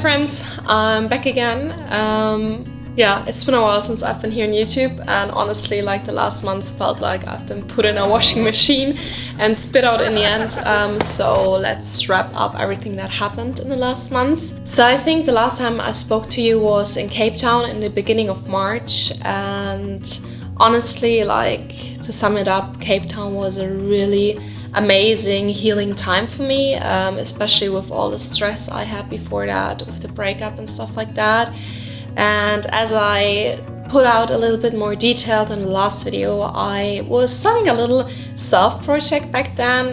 friends, I'm back again. It's been a while since I've been here on YouTube, and honestly, like the last months felt like I've been put in a washing machine and spit out in the end. So let's wrap up everything that happened in the last months. So I think the last time I spoke to you was in Cape Town in the beginning of March, and honestly, like to sum it up, Cape Town was a really amazing healing time for me, especially with all the stress I had before that, with the breakup and stuff like that. And as I put out a little bit more detailed in the last video, I was starting a little self-project back then,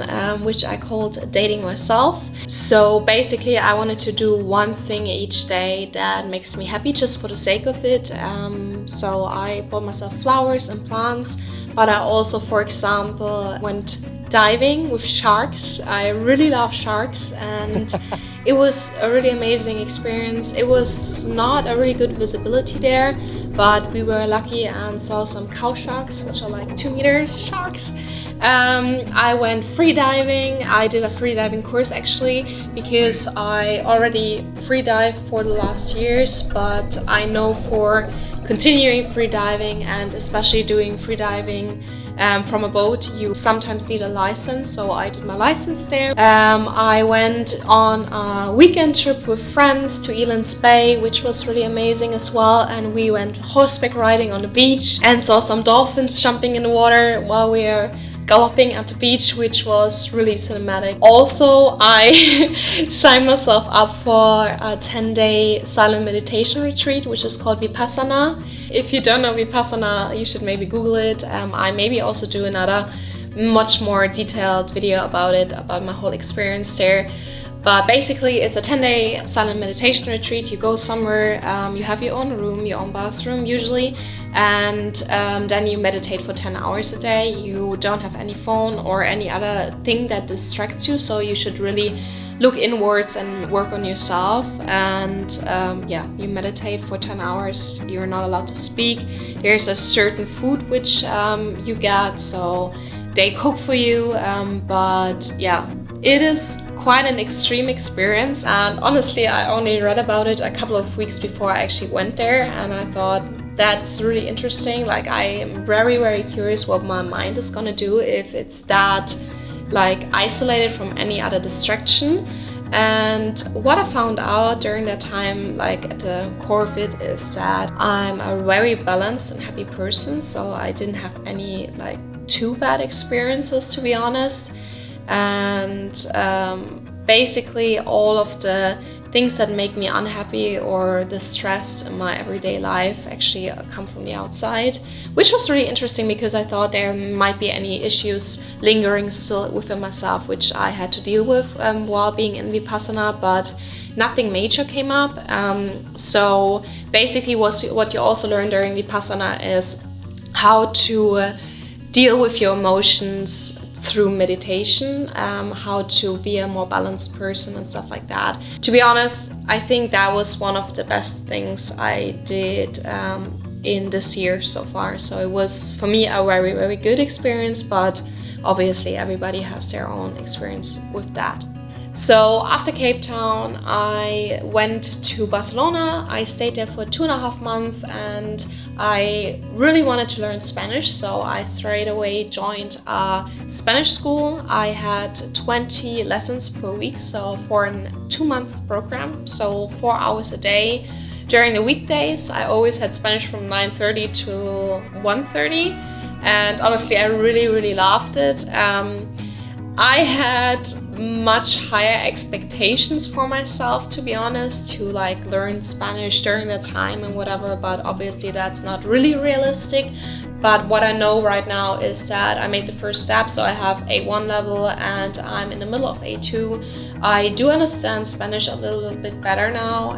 which I called Dating Myself. So basically I wanted to do one thing each day that makes me happy just for the sake of it. So I bought myself flowers and plants, but I also, for example, went diving with sharks. I really love sharks, and it was a really amazing experience. It was not a really good visibility there, but we were lucky and saw some cow sharks, which are like 2 meters sharks. I went free diving. I did a free diving course actually, because I already free dive for the last years, but I know for continuing free diving, and especially doing free diving from a boat, you sometimes need a license, so I did my license there. I went on a weekend trip with friends to Eland's Bay, which was really amazing as well, and we went horseback riding on the beach and saw some dolphins jumping in the water while we were galloping at the beach, which was really cinematic. Also, I signed myself up for a 10-day silent meditation retreat, which is called Vipassana. If you don't know Vipassana, you should maybe Google it. I maybe also do another much more detailed video about it, about my whole experience there. But basically, it's a 10-day silent meditation retreat. You go somewhere, you have your own room, your own bathroom usually, and then you meditate for 10 hours a day. You don't have any phone or any other thing that distracts you, so you should really look inwards and work on yourself. And you meditate for 10 hours. You're not allowed to speak. There's a certain food which you get, so they cook for you, but yeah, it is quite an extreme experience. And honestly, I only read about it a couple of weeks before I actually went there, and I thought that's really interesting. Like, I am very, very curious what my mind is gonna do if it's that like isolated from any other distraction. And what I found out during that time, like at the core of it, is that I'm a very balanced and happy person, so I didn't have any like too bad experiences, to be honest. And basically all of the things that make me unhappy or the stress in my everyday life actually come from the outside, which was really interesting because I thought there might be any issues lingering still within myself, which I had to deal with while being in Vipassana, but nothing major came up. So basically what you also learn during Vipassana is how to deal with your emotions through meditation, how to be a more balanced person and stuff like that. To be honest, I think that was one of the best things I did in this year so far. So it was, for me, a very, very good experience, but obviously everybody has their own experience with that. So after Cape Town, I went to Barcelona. I stayed there for 2.5 months, and I really wanted to learn Spanish, so I straight away joined a Spanish school. I had 20 lessons per week, so for a 2-month program, so 4 hours a day. During the weekdays, I always had Spanish from 9:30 to 1:30, and honestly, I really, really loved it. I had much higher expectations for myself, to be honest, to like learn Spanish during that time and whatever, but obviously that's not really realistic. But what I know right now is that I made the first step, so I have A1 level and I'm in the middle of A2. I do understand Spanish a little bit better now,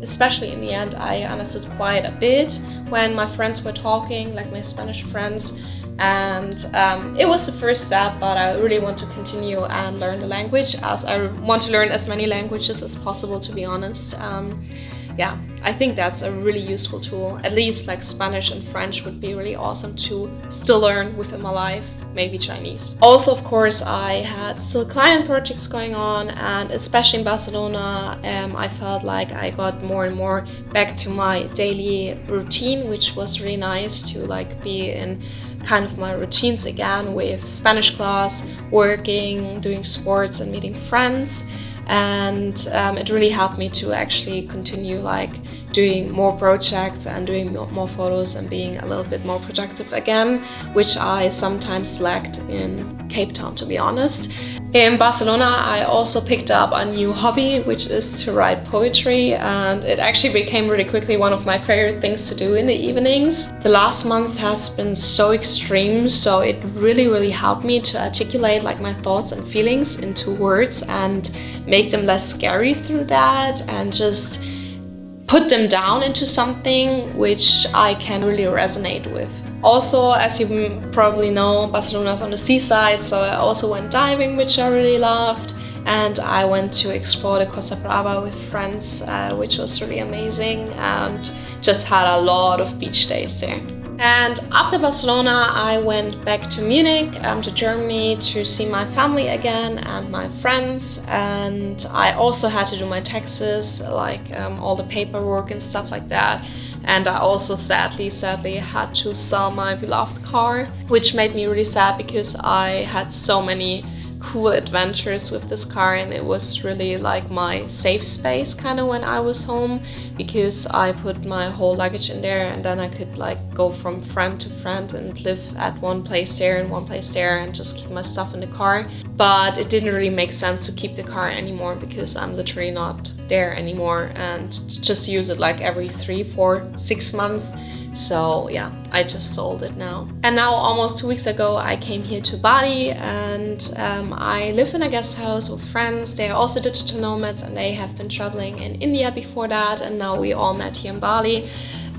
especially in the end. I understood quite a bit when my friends were talking, like my Spanish friends. And it was the first step, but I really want to continue and learn the language, as I want to learn as many languages as possible, to be honest. I think that's a really useful tool. At least like Spanish and French would be really awesome to still learn within my life. maybe Chinese. Also, of course, I had still client projects going on, and especially in Barcelona, I felt like I got more and more back to my daily routine, which was really nice to like be in kind of my routines again with Spanish class, working, doing sports and meeting friends. And it really helped me to actually continue like doing more projects and doing more photos and being a little bit more productive again, which I sometimes lacked in Cape Town, to be honest. In Barcelona, I also picked up a new hobby, which is to write poetry, and it actually became really quickly one of my favorite things to do in the evenings. The last month has been so extreme, so it really helped me to articulate like my thoughts and feelings into words and make them less scary through that, and just put them down into something which I can really resonate with. Also, as you probably know, Barcelona is on the seaside, so I also went diving, which I really loved. And I went to explore the Costa Brava with friends, which was really amazing, and just had a lot of beach days there. And after Barcelona, I went back to Munich, to Germany, to see my family again and my friends. And I also had to do my taxes, like all the paperwork and stuff like that. And I also sadly had to sell my beloved car, which made me really sad because I had so many cool adventures with this car, and it was really like my safe space kind of when I was home, because I put my whole luggage in there, and then I could like go from friend to friend and live at one place there and one place there and just keep my stuff in the car. But it didn't really make sense to keep the car anymore because I'm literally not there anymore, and just use it like every 3, 4, 6 months. So yeah, I just sold it now. And now almost 2 weeks ago, I came here to Bali, and I live in a guest house with friends. They are also digital nomads, and they have been traveling in India before that, and now we all met here in Bali.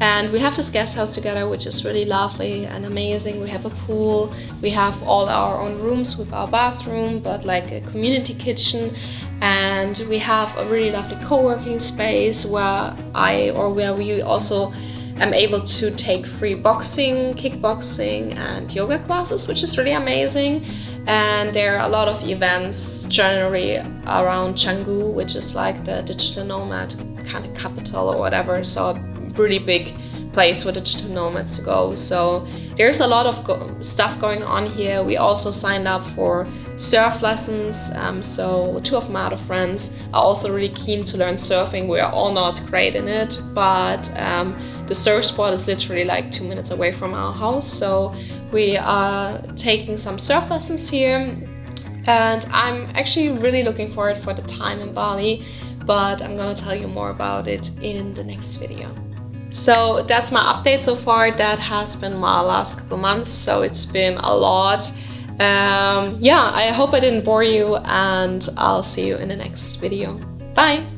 And we have this guest house together, which is really lovely and amazing. We have a pool, we have all our own rooms with our bathroom, but like a community kitchen. And we have a really lovely co-working space where we also I'm able to take free boxing, kickboxing, and yoga classes, which is really amazing. And there are a lot of events generally around Canggu, which is like the digital nomad kind of capital or whatever. So a really big place for digital nomads to go. So there's a lot of stuff going on here. We also signed up for surf lessons. So 2 of my other friends are also really keen to learn surfing. We are all not great in it, but the surf spot is literally like 2 minutes away from our house. So we are taking some surf lessons here. And I'm actually really looking forward for the time in Bali, but I'm gonna tell you more about it in the next video. So that's my update so far. That has been my last couple months, so it's been a lot. Yeah, I hope I didn't bore you, and I'll see you in the next video. Bye!